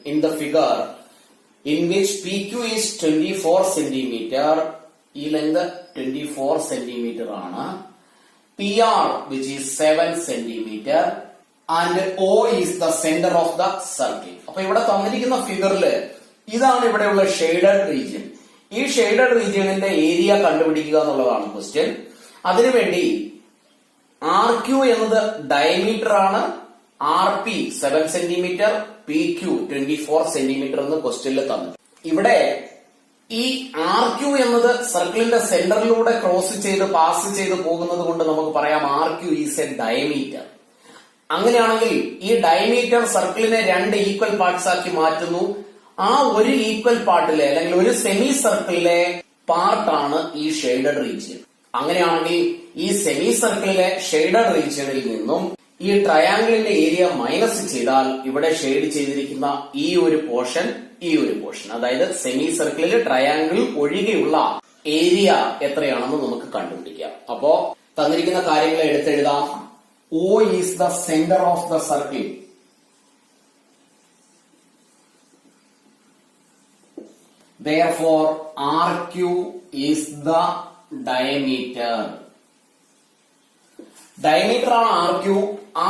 in the figure in which PQ is 24 centimeter, ഈ length 24 centimeter ആണ്, PR which is 7 centimeter and O is the center of the circle. അപ്പൊ ഇവിടെ തന്നിരിക്കുന്ന ഫിഗറില് ഇതാണ് ഇവിടെയുള്ള shaded region. ഈ ഷെയ്ഡഡ് റീജിയനിന്റെ ഏരിയ കണ്ടുപിടിക്കുക എന്നുള്ളതാണ് ക്വസ്റ്റ്യൻ. അതിനുവേണ്ടി RQ എന്നത് ഡയമീറ്റർ ആണ്, RP 7 സെന്റിമീറ്റർ, PQ 24 സെന്റിമീറ്റർ എന്ന് ക്വസ്റ്റ്യനിൽ തന്നു. ഇവിടെ ഈ RQ എന്നത് സർക്കിളിന്റെ സെന്ററിലൂടെ ക്രോസ് ചെയ്ത് പാസ് ചെയ്ത് പോകുന്നത് കൊണ്ട് നമുക്ക് പറയാം RQ ഈസ് എ ഡയമീറ്റർ. അങ്ങനെയാണെങ്കിൽ ഈ ഡയമീറ്റർ സർക്കിളിനെ 2 ഈക്വൽ പാർട്സ് ആക്കി മാറ്റുന്നു. ആ ഒരു ഈക്വൽ പാർട്ടിലെ അല്ലെങ്കിൽ ഒരു സെമി സർക്കിളിലെ പാർട്ടാണ് ഈ ഷെയ്ഡഡ് റീജിയൻ. അങ്ങനെയാണെങ്കിൽ ഈ സെമി സർക്കിളിലെ ഷെയ്ഡഡ് റീജിയനിൽ നിന്നും ഈ ട്രയാംഗിളിന്റെ ഏരിയ മൈനസ് ചെയ്താൽ ഇവിടെ ഷെയ്ഡ് ചെയ്തിരിക്കുന്ന ഈ ഒരു പോർഷൻ അതായത് സെമി സർക്കിളിൽ ട്രയാംഗിൾ ഒഴികെയുള്ള ഏരിയ എത്രയാണെന്ന് നമുക്ക് കണ്ടുപിടിക്കാം. അപ്പോ തന്നിരിക്കുന്ന കാര്യങ്ങൾ എടുത്തെഴുതാം. O is the center of the circle. Therefore, RQ is the diameter. Diameter ആണ് RQ.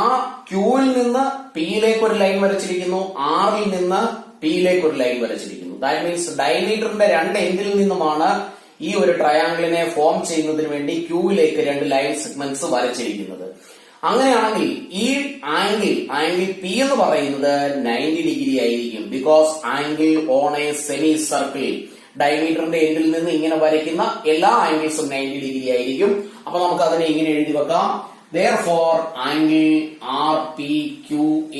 ആ ക്യൂവിൽ നിന്ന് പിയിലേക്ക് ഒരു ലൈൻ വരച്ചിരിക്കുന്നു, ആറിൽ നിന്ന് പിയിലേക്ക് ഒരു ലൈൻ വരച്ചിരിക്കുന്നു. ദാറ്റ് മീൻസ് ഡയമീറ്ററിന്റെ 2 എൻഡിൽ നിന്നുമാണ് ഈ ഒരു ട്രയാംഗിളിനെ ഫോം ചെയ്യുന്നതിന് വേണ്ടി ക്യൂവിലേക്ക് 2 ലൈൻ സെഗ്മെന്റ്സ് വരച്ചിരിക്കുന്നത്. അങ്ങനെയാണെങ്കിൽ ഈ ആംഗിൾ പി എന്ന് പറയുന്നത് 90 ഡിഗ്രി ആയിരിക്കും. Because angle on a semi circle, ഡയമീറ്ററിന്റെ എൻഡിൽ നിന്ന് ഇങ്ങനെ വരയ്ക്കുന്ന എല്ലാ ആംഗിൾസും 90 ഡിഗ്രി ആയിരിക്കും. അപ്പൊ നമുക്ക് അതിനെ ഇങ്ങനെ എഴുതി വെക്കാം. Therefore, angle RPQ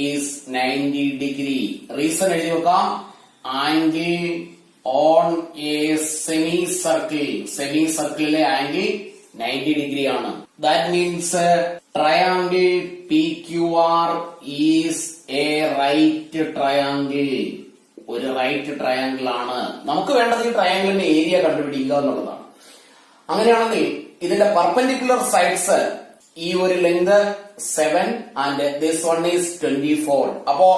is 90 degree. Reason എഴുതി വെക്കാം. Angle on a semicircle. Semicircle angle 90 degree ആണ്. That means triangle PQR is a right triangle. ഒരു റൈറ്റ് ട്രയാംഗിൾ ആണ്. നമുക്ക് വേണ്ടത് ഈ ട്രയാംഗിളിന്റെ ഏരിയ കണ്ടുപിടിക്കുക എന്നുള്ളതാണ്. അങ്ങനെയാണെങ്കിൽ ഇതിന്റെ പെർപെൻഡിക്കുലർ സൈഡ്സ് ഈ ഒരു length 7 and this one is 24. അപ്പോ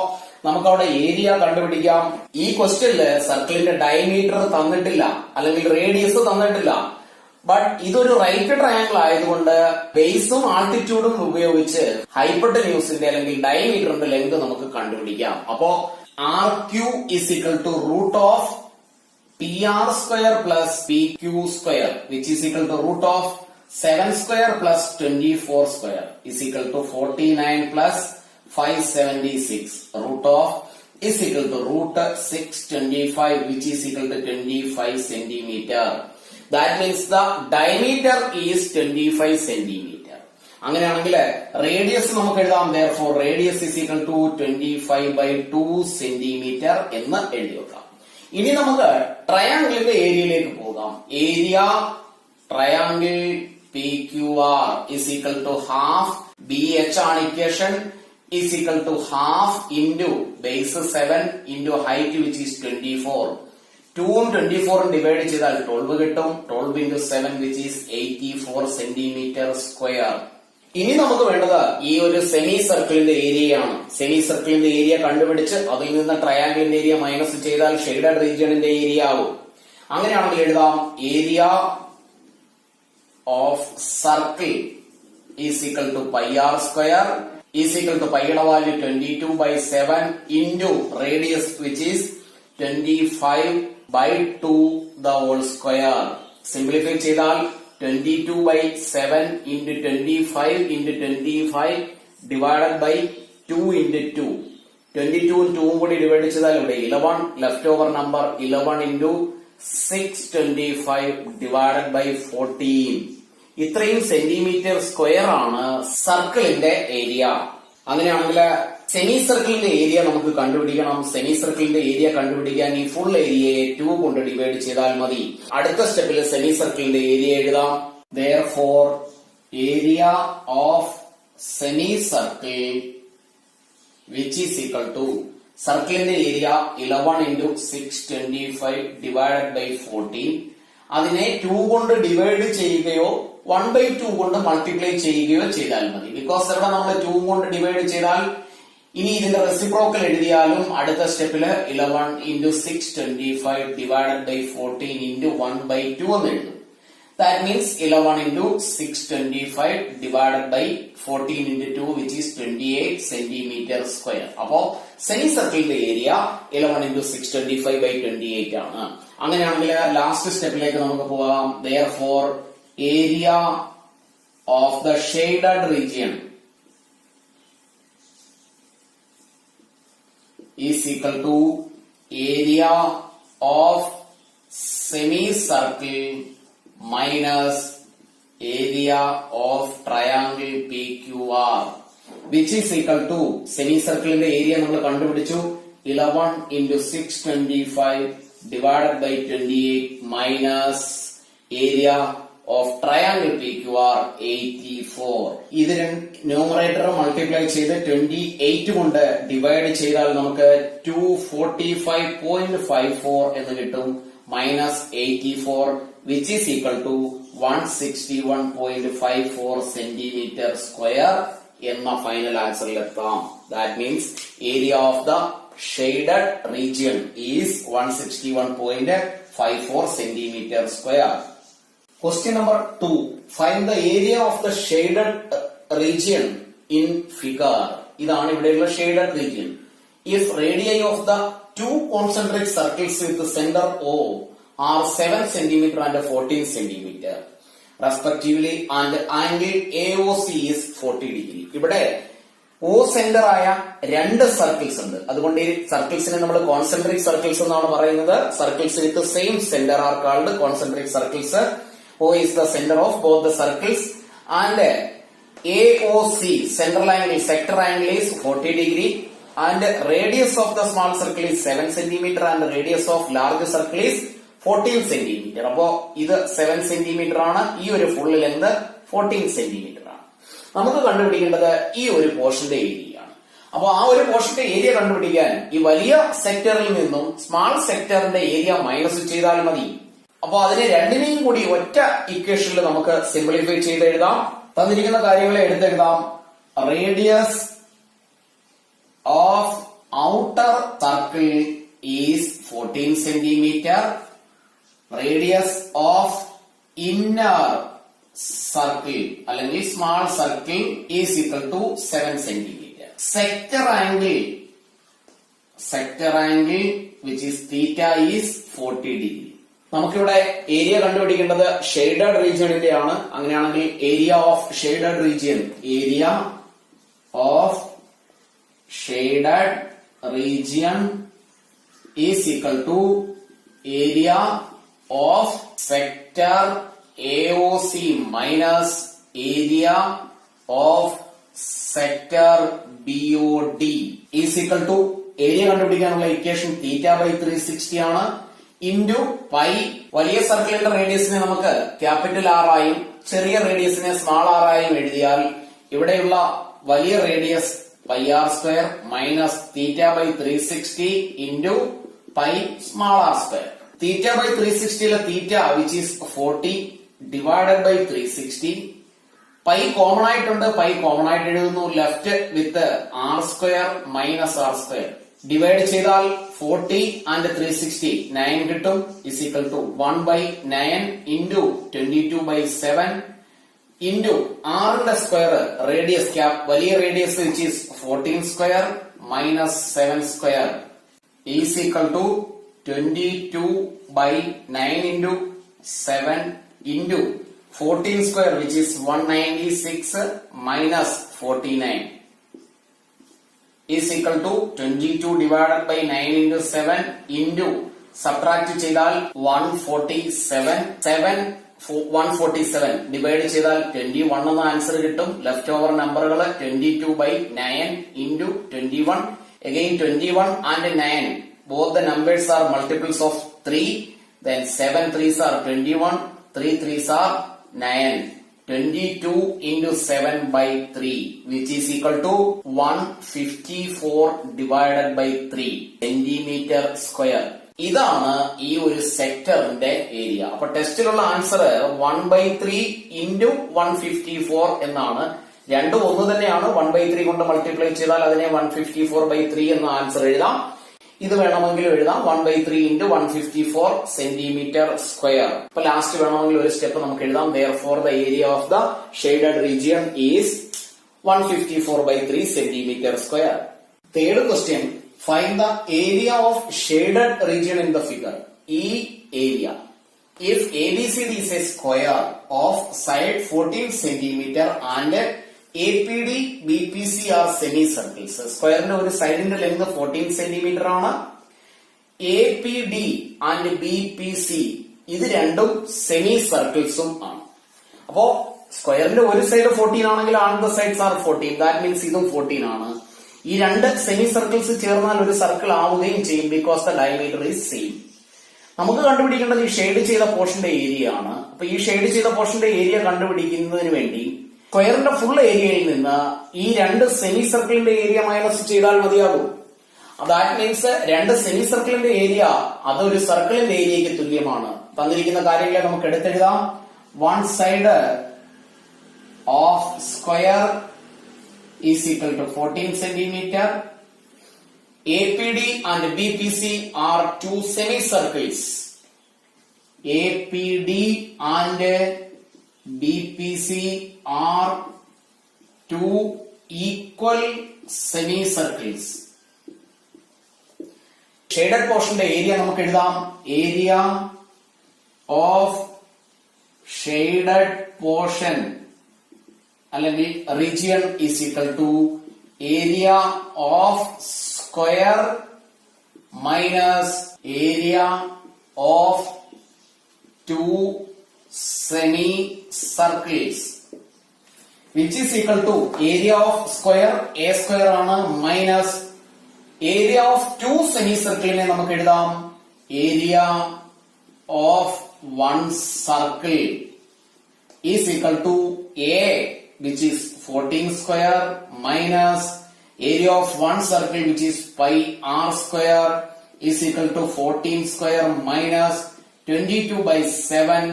നമുക്ക് അവിടെ ഏരിയ കണ്ടുപിടിക്കാം. ഈ ക്വസ്റ്റ്യനില് സർക്കിളിന്റെ ഡയമീറ്റർ തന്നിട്ടില്ല, അല്ലെങ്കിൽ റേഡിയസ് തന്നിട്ടില്ല. ബട്ട് ഇതൊരു റൈറ്റ് ട്രയാംഗിൾ ആയതുകൊണ്ട് ബേസും ആൾട്ടിറ്റ്യൂഡും ഉപയോഗിച്ച് ഹൈപ്പോട്ടന്യൂസിന്റെ അല്ലെങ്കിൽ ഡയമീറ്ററിന്റെ ലെങ്ത് നമുക്ക് കണ്ടുപിടിക്കാം. അപ്പോ RQ is equal to root of PR square plus PQ square, which is equal to root of 7 square plus 24 square is equal to 49 plus 576. Root of is equal to root 625, which is equal to 25 centimeter. That means the diameter is 25 centimeter. അങ്ങനെയാണെങ്കിൽ radius നമുക്ക് എഴുതാം. therefore radius is equal to 25/2 centimeter എന്ന് എഴുതി വെക്കാം. ഇനി നമുക്ക് ട്രയാംഗിളിന്റെ ഏരിയയിലേക്ക് പോകാം. Area triangle PQR is equal to half BH ആണ് equation, is equal to half into base 7 into height which is 24. 2ഉം 24ഉം divide ചെയ്താൽ 12 കിട്ടും. 12 into 7 which is 84 centimeter square. ഇനി നമുക്ക് വേണ്ടത് ഈ ഒരു സെമി സർക്കിളിന്റെ ഏരിയയാണ്. സെമി സർക്കിളിന്റെ ഏരിയ കണ്ടുപിടിച്ച് അതിൽ നിന്ന് ട്രയാംഗിളിന്റെ ഏരിയ മൈനസ് ചെയ്താൽ ഷെയ്ഡഡ് റീജിയണിന്റെ ഏരിയ ആവും. അങ്ങനെയാണെങ്കിൽ എഴുതാം area of circle is equal to pi r square is equal to pi യുടെ value 22/7 into radius which is 25/2 the whole square. Simplify ചെയ്താൽ 22/7 into 25 into 25 divided by 2 into 2. 22ഉം 2ഉം കൂടി divide ചെയ്താൽ ഇവിടെ 11 left over number 11 into 625 divided by 14. ഇത്രയും centimetre square ആണ് സർക്കിളിന്റെ area. അങ്ങനെയാണെങ്കിൽ semi സർക്കിളിന്റെ ഏരിയ നമുക്ക് കണ്ടുപിടിക്കണം. സെമി സർക്കിളിന്റെ ഏരിയ കണ്ടുപിടിക്കാൻ ഈ ഫുൾ ഏരിയയെ 2 കൊണ്ട് ഡിവൈഡ് ചെയ്താൽ മതി. അടുത്ത സ്റ്റെപ്പിൽ സെമി സർക്കിളിന്റെ ഏരിയ എഴുതാം. therefore area of semicircle which is equal to സർക്കിളിന്റെ ഏരിയ 11 into 625 divided by 14. അതിനെ 2 കൊണ്ട് ഡിവൈഡ് ചെയ്യുകയോ 1/2 കൊണ്ട് മൾട്ടിപ്ലൈ ചെയ്യുകയോ ചെയ്താൽ മതി. ബിക്കോസ് ഇവിടെ നമ്മൾ 2 കൊണ്ട് ഡിവൈഡ് ചെയ്താൽ ഇനി ഇതിന്റെ റെസിപ്രോക്കൽ എഴുതിയാലും അടുത്ത സ്റ്റെപ്പില് 11 into 625 divided by 14 into 1/2 എന്ന് എഴുതും. That means 11 into 625 divided by 14 into 2 which is 28 centimeter square. അപ്പോ സെമി സർക്കിളിന്റെ ഏരിയ 11 into 625 by 28 ആണ്. അങ്ങനെയാണെങ്കിൽ ലാസ്റ്റ് സ്റ്റെപ്പിലേക്ക് നമുക്ക് പോകാം. Therefore area of the shaded region is equal to area of semicircle minus area of triangle PQR, which is equal to semicircle ന്റെ area നമ്മൾ കണ്ടുപിടിച്ചു 11 into 625 divided by 28 minus area of triangle PQR 84. ഇതിന് numerator multiply ചെയ്ത് 28 കൊണ്ട് divide ചെയ്താൽ നമുക്ക് 245.54 എന്ന് കിട്ടും minus 84 which is equal to 161.54 centimeter square എന്ന ഫൈനൽ ആൻസറിൽ എത്താം. That means area of the shaded region is 161.54 centimeter square. Question number 2. Find the area of the shaded region in figure. ഇതാണ് ഇവിടെയുള്ള shaded region. If radii of the two concentric circles with the center O are 7 cm and 14 cm respectively and angle AOC is 40 degree. ഇവിടെ O centre ആയ രണ്ട് circles ഉണ്ട്. അതുകൊണ്ട് ഈ സർക്കിൾസിനെ നമ്മൾ concentric circles എന്നാണ് പറയുന്നത്. Circles with same centre are called concentric circles. O is the center of both the circles and AOC central angle sector angle is 40 degree and radius of the small circle is 7 cm and radius of large circle is 14 cm. അപ്പോ ഇത് 7 cm ആണ്. ഈ ഒരു full length 14 cm ആണ്. നമുക്ക് കണ്ടുപിടിക്കേണ്ടത് ഈ ഒരു പോർഷന്റെ ഏരിയ ആണ്. അപ്പൊ ആ ഒരു പോർഷന്റെ ഏരിയ കണ്ടുപിടിക്കാൻ ഈ വലിയ സെക്ടറിൽ നിന്നും സ്മാൾ സെക്ടറിന്റെ ഏരിയ മൈനസ് ചെയ്താൽ മതി. അപ്പൊ അതിനെ രണ്ടിനെയും കൂടി ഒറ്റ ഇക്വേഷനിൽ നമുക്ക് സിംപ്ലിഫൈ ചെയ്ത് എഴുതാം. തന്നിരിക്കുന്ന കാര്യങ്ങളെ എടുത്തെഴുതാം. Radius of outer circle is 14 centimetre. Radius of inner circle അല്ലെങ്കിൽ small circle is equal to 7 centimetre. Sector angle which is theta is 40 degree. നമുക്കിവിടെ ഏരിയ കണ്ടുപിടിക്കേണ്ടത് ഷെയ്ഡഡ് റീജിയണിന്റെ ആണ്. അങ്ങനെയാണെങ്കിൽ area of shaded region is equal to area of sector AOC minus area of sector BOD is equal to area കണ്ടുപിടിക്കാനുള്ള equation θ/360 ആണ്. Into pi. വലിയ സർക്കിളിന്റെ റേഡിയസിനെ നമുക്ക് ക്യാപിറ്റൽ R ആയും ചെറിയ റേഡിയസിനെ സ്മാൾ r ആയും എഴുതിയാൽ ഇവിടെയുള്ള വലിയ radius πr² minus θ/360 into pi small r². θ/360 theta which is 40 divided by 360. Pi common ആയിട്ടുണ്ട്. പൈ കോമൺ ആയിട്ട് എഴുതുന്നു. ലെഫ്റ്റ് വിത്ത് r² മൈനസ് r². ഡിവൈഡ് ചെയ്താൽ 40 ആൻഡ് 360 9 കിട്ടും. Is equal to 1/9 into 22/7 into ആറിന്റെ സ്ക്വയർ റേഡിയസ് വലിയ radius which is 14² minus 7² is equal to 22/9 into 7 into 14² which is 196 minus 49 is equal to 22 divided by 9 into 7 into subtract ചെയ്താൽ 147 divide ചെയ്താൽ 21 എന്ന answer കിട്ടും. Left over നമ്പറുകൾ 22/9 into 21 again 21 and 9 both the numbers are multiples of 3. Then 7 3s are 21, 3 3s are 9. 22 into 7/3 which is equal to 154 divided by 3 centimeter square. ഇതാണ് ഈ ഒരു സെക്ടറിന്റെ area. അപ്പൊ ടെസ്റ്റിലുള്ള answer 1/3 into 154 എന്നാണ്. രണ്ടും ഒന്ന് തന്നെയാണ്. 1/3 കൊണ്ട് മൾട്ടിപ്ലൈ ചെയ്താൽ അതിനെ 154/3 എന്ന ആൻസർ എഴുതാം. ഇത് വേണമെങ്കിലും എഴുതാം 1/3 × 154 സെന്റിമീറ്റർ സ്ക്വയർ. അപ്പൊ ലാസ്റ്റ് വേണമെങ്കിൽ ഒരു സ്റ്റെപ്പ് നമുക്ക് എഴുതാം. Therefore the area of the shaded region is 154/3 centimeter square. Third question, find the area of shaded region in the figure. E area. If ABCD is a square of side 14 centimeter and APD, BPC are semicircles. സ്ക്വയറിന്റെ ഒരു സൈഡിന്റെ length 14 centimetre ആണ്. APD and BPC ഇത് രണ്ടും semi സർക്കിൾസും ആണ്. അപ്പോ സ്ക്വയറിന്റെ ഒരു side 14 ആണെങ്കിൽ ആൺ the sides are 14. That means ഇതും 14 ആണ്. ഈ രണ്ട് സെമി സർക്കിൾസ് ചേർന്നാൽ ഒരു സർക്കിൾ ആവുകയും ചെയ്യും. Because the diameter is same. നമുക്ക് കണ്ടുപിടിക്കേണ്ടത് ഈ ഷെയ്ഡ് ചെയ്ത പോർഷന്റെ ഏരിയ ആണ്. അപ്പൊ ഈ ഷെയ്ഡ് ചെയ്ത പോർഷന്റെ ഏരിയ കണ്ടുപിടിക്കുന്നതിന് വേണ്ടി സ്ക്വയറിന്റെ ഫുൾ ഏരിയയിൽ നിന്ന് ഈ രണ്ട് സെമി സർക്കിളിന്റെ ഏരിയ മൈനസ് ചെയ്താൽ മതിയാകും. ദാറ്റ് മീൻസ് രണ്ട് സെമി സർക്കിളിന്റെ ഏരിയ അതൊരു സർക്കിളിന്റെ ഏരിയയ്ക്ക് തുല്യമാണ്. തന്നിരിക്കുന്ന കാര്യങ്ങളെ നമുക്ക് എടുത്തെഴുതാം. One side of square is equal to 14 centimetre. APD and BPC are two semicircles. APD and BPC are two equal semicircles. Shaded portion the area നമുക്ക് എഴുതാം. Area of shaded portion അല്ലെങ്കിൽ region is equal to area of square minus area of two semicircles, which is equal to area of square a square ആണ് minus area of two semicircle നെ നമുക്ക് എഴുതാം area of one circle is equal to a, which is 14 square minus area of one circle, which is pi r square, is equal to 14 square minus 22/7.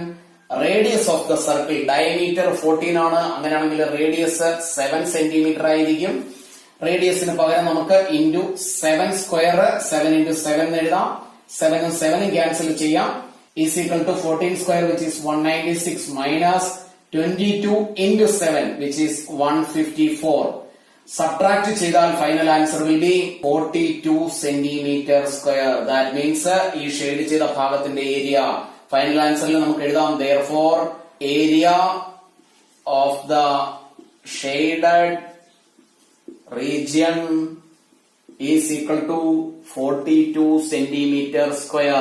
Radius of the circle, diameter 14 ആണ്. അങ്ങനെയാണെങ്കിൽ radius 7 centimetre ആയിരിക്കും. റേഡിയസിന് പകരം നമുക്ക് into 7 square 7 × 7 എഴുതാം. 7 7 cancel ചെയ്യാം. is equal to 14 square, which is 196 minus 22 into 7, which is 154. Subtract ചെയ്താൽ final answer will be 42 centimeter square. That means ഈ shade ചെയ്ത ഭാഗത്തിന്റെ ഏരിയ ഫൈനൽ ആൻസറിൽ നമുക്ക് എഴുതാം. Therefore area of the shaded region is equal to 42 centimeter square.